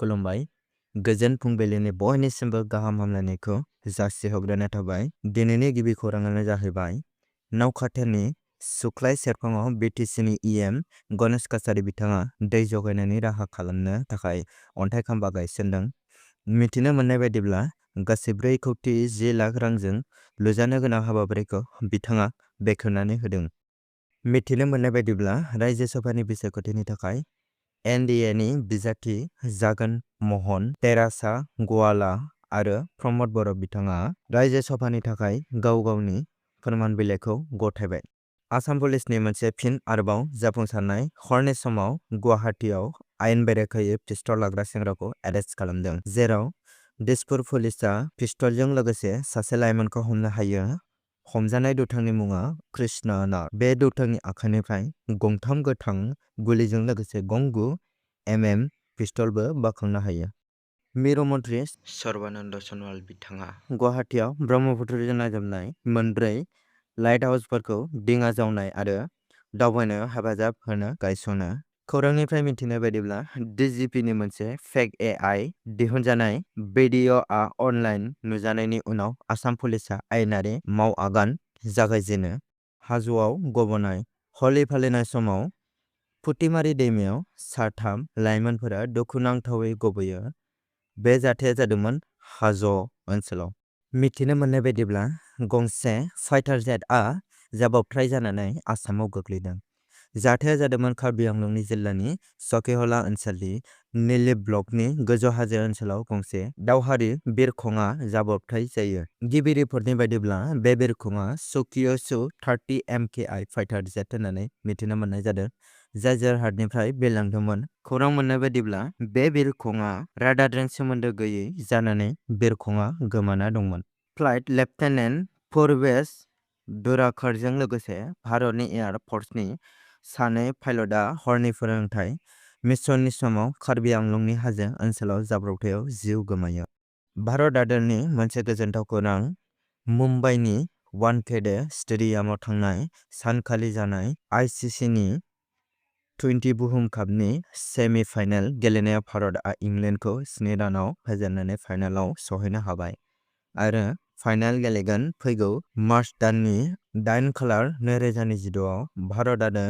खुलुमबाय गोजोन फुंबिलिनि बयनिसिमबो गाहाम हामलायनायखौ जासिहरग्रोनाय थाबाय। दिनैनि गिबि खौराङानो जाहैबाय नावखाथेरनि सुख्लाय सेरफाङाव बिटिसिनि इएम गणेश कछारी बिथाङा दै जगायनायनि राहा खालामनो थाखाय अन्थाइ खाम्फा गायसनदों। मिथिनो मोननाय बायदिब्ला गासै 4,10 लाख रांजों लुजानो गोनां हाबाफारिखौ बिथाङा बेखेवनानै होदों। मिथिनो मोननाय बायदिब्ला रायजो सभानि बिसायख'थिनि थाखाय एनडिएनि बिजाथि जागोन महन तेरासा गवाला आरो प्रमद बर' बिथाङा रायजो सभानि थाखाय गाव गावनि फोरमान बिलाइखौ गथायबाय। आसाम पुलिसनि मोनसे फिन आरोबाव जाफुंसारनाय हरनि समाव गुवाहाटीआव आयेन बेरेखायै पिस्तल लाग्रा सेंग्राखौ एरेस्ट खालामदों, जेराव दिसपुर पुलिसआ पिस्तलजों लोगोसे सासे लाइमोनखौ हमनो हायो। हमजानाय दुथांनि मुङा कृष्ण नाथ। बे दुथांनि आखाइनिफ्राय गंथाम गोथां गुलिजों लोगोसे गं 9 पिस्तलबो बाखांनो हायो। मिरु मन्त्रि सर्बानन्द सनवाल बिथाङा गुवाहाटीआव ब्रह्मपुत्रजों नांजाबनाय मोनब्रै लाइट हाउसफोरखौ दिङा जावनाय आरो दावबायनायाव हेफाजाब होनो गायसनो। खौरांनिफ्राय मिथिनाय बायदिब्ला डिजिपिनि मोनसे फेक एआइ दिहुनजानाय भिडिअ'आ अनलाइन नुजानायनि उनाव आसाम पुलिसआ आयेनारि मावआगान जागायजेनो। हाजोआव गबनाय हलि फालिनाय समाव फुथिमारि दैमायाव साथाम लाइमोनफोरा दुखुनांथावै गबयो। बे जाथाया जादोंमोन हाजो ओनसोलाव। मिथिनो मोननाय बायदिब्ला गंसे फाइटार जेटआ जाब्रबथाय जानानै आसामाव गोग्लैदों। जाथाया जादोंमोन कार्बि आंलं जिल्लानि सखिहला ओनसोलनि निलिप ब्लकनि गोजौ हाजो ओनसोलाव गंसे दावहारि बिरखंआ जाब्रबथाय जायो। गिबि रिपर्टनि बायदिब्ला बे बिरखंआ सुखिय सु-30 MKI फाइटार जेट होननानै मिथिनो मोननाय जादों, जाय जरहाटनिफ्राय बिरलांदोंमोन। खौरां मोननाय बायदिब्ला बे बिरखंआ राडारजों सोमोन्दो गैयै जानानै बिरखंआ गोमाना दंमोन। फ्लाइट लेफ्टिनेन्ट पूर्वेश दुराखरजों लोगोसे भारतनि एयार फर्सनि सानै पाइलटआ हरनि फोरोंथाय मिशननि समाव कार्बि आंलंनि हाजो ओनसोलाव जाब्रबथायाव जिउ गोमायो। भारत हादरनि मोनसे गोजोनथाव खौरां मुम्बाइनि वानखेड़े स्टेडियामाव थांनाय सानखालि जानाय आईसीसीनि T20 बुहुम कापनि सेमि फाइनेल गेलेनायाव भारतआ इंलेन्डखौ 7-रानाव फेजेननानै फाइनालाव सौहैनो हाबाय आरो फाइनाल गेलेगोन फैगौ मार्च दाननि 8 खालार 2026 आव भारत आरो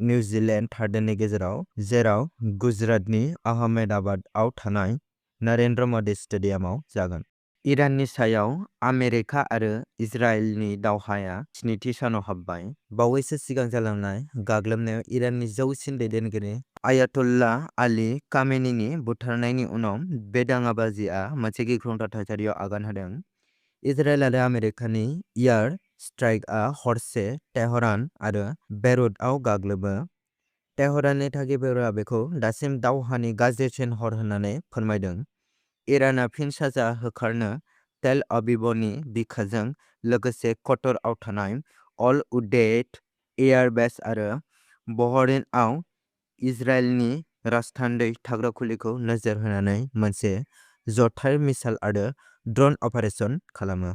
निउजिलेन्ड हादोरनि गेजेराव, जेराव गुजरातनि आहमेदाबादआव थानाय नरेन्द्र मदि स्टेडियामाव जागोन। इराननि सायाव आमेरिका आरो इजराइलनि दावहाया 7थि सानाव हाबबाय। बावैसो सिगां जालांनाय गाग्लोबनायाव इराननि जौसिन दैदेनगिरि आयातुल्लाह आली खामेनीनि बुथारनायनि उनाव बे दाङाबाजिया मोनसे गिख्रंथाव थासारियाव आगान होदों। इजराइल आरो आमेरिकानि एयार स्ट्राइकआ हरसे तेहरान आरो बेरुतआव गाग्लोबो। तेहराननि थागिबिफोरा बेखौ दासिम दावहानि गाज्रिसिन हर होननानै फोरमायदों। इरानआ फिन साजा होखारनो तेल अबिबनि बिखाजों लोगोसे कटरआव थानाय अल उदेद एयार बेस आरो बहरैनआव इजराइलनि राजथान्दै थाग्राखुलिखौ नोजोर होनानै मोनसे जर'खायै मिसाइल आरो ड्रन अपारेसन खालामो।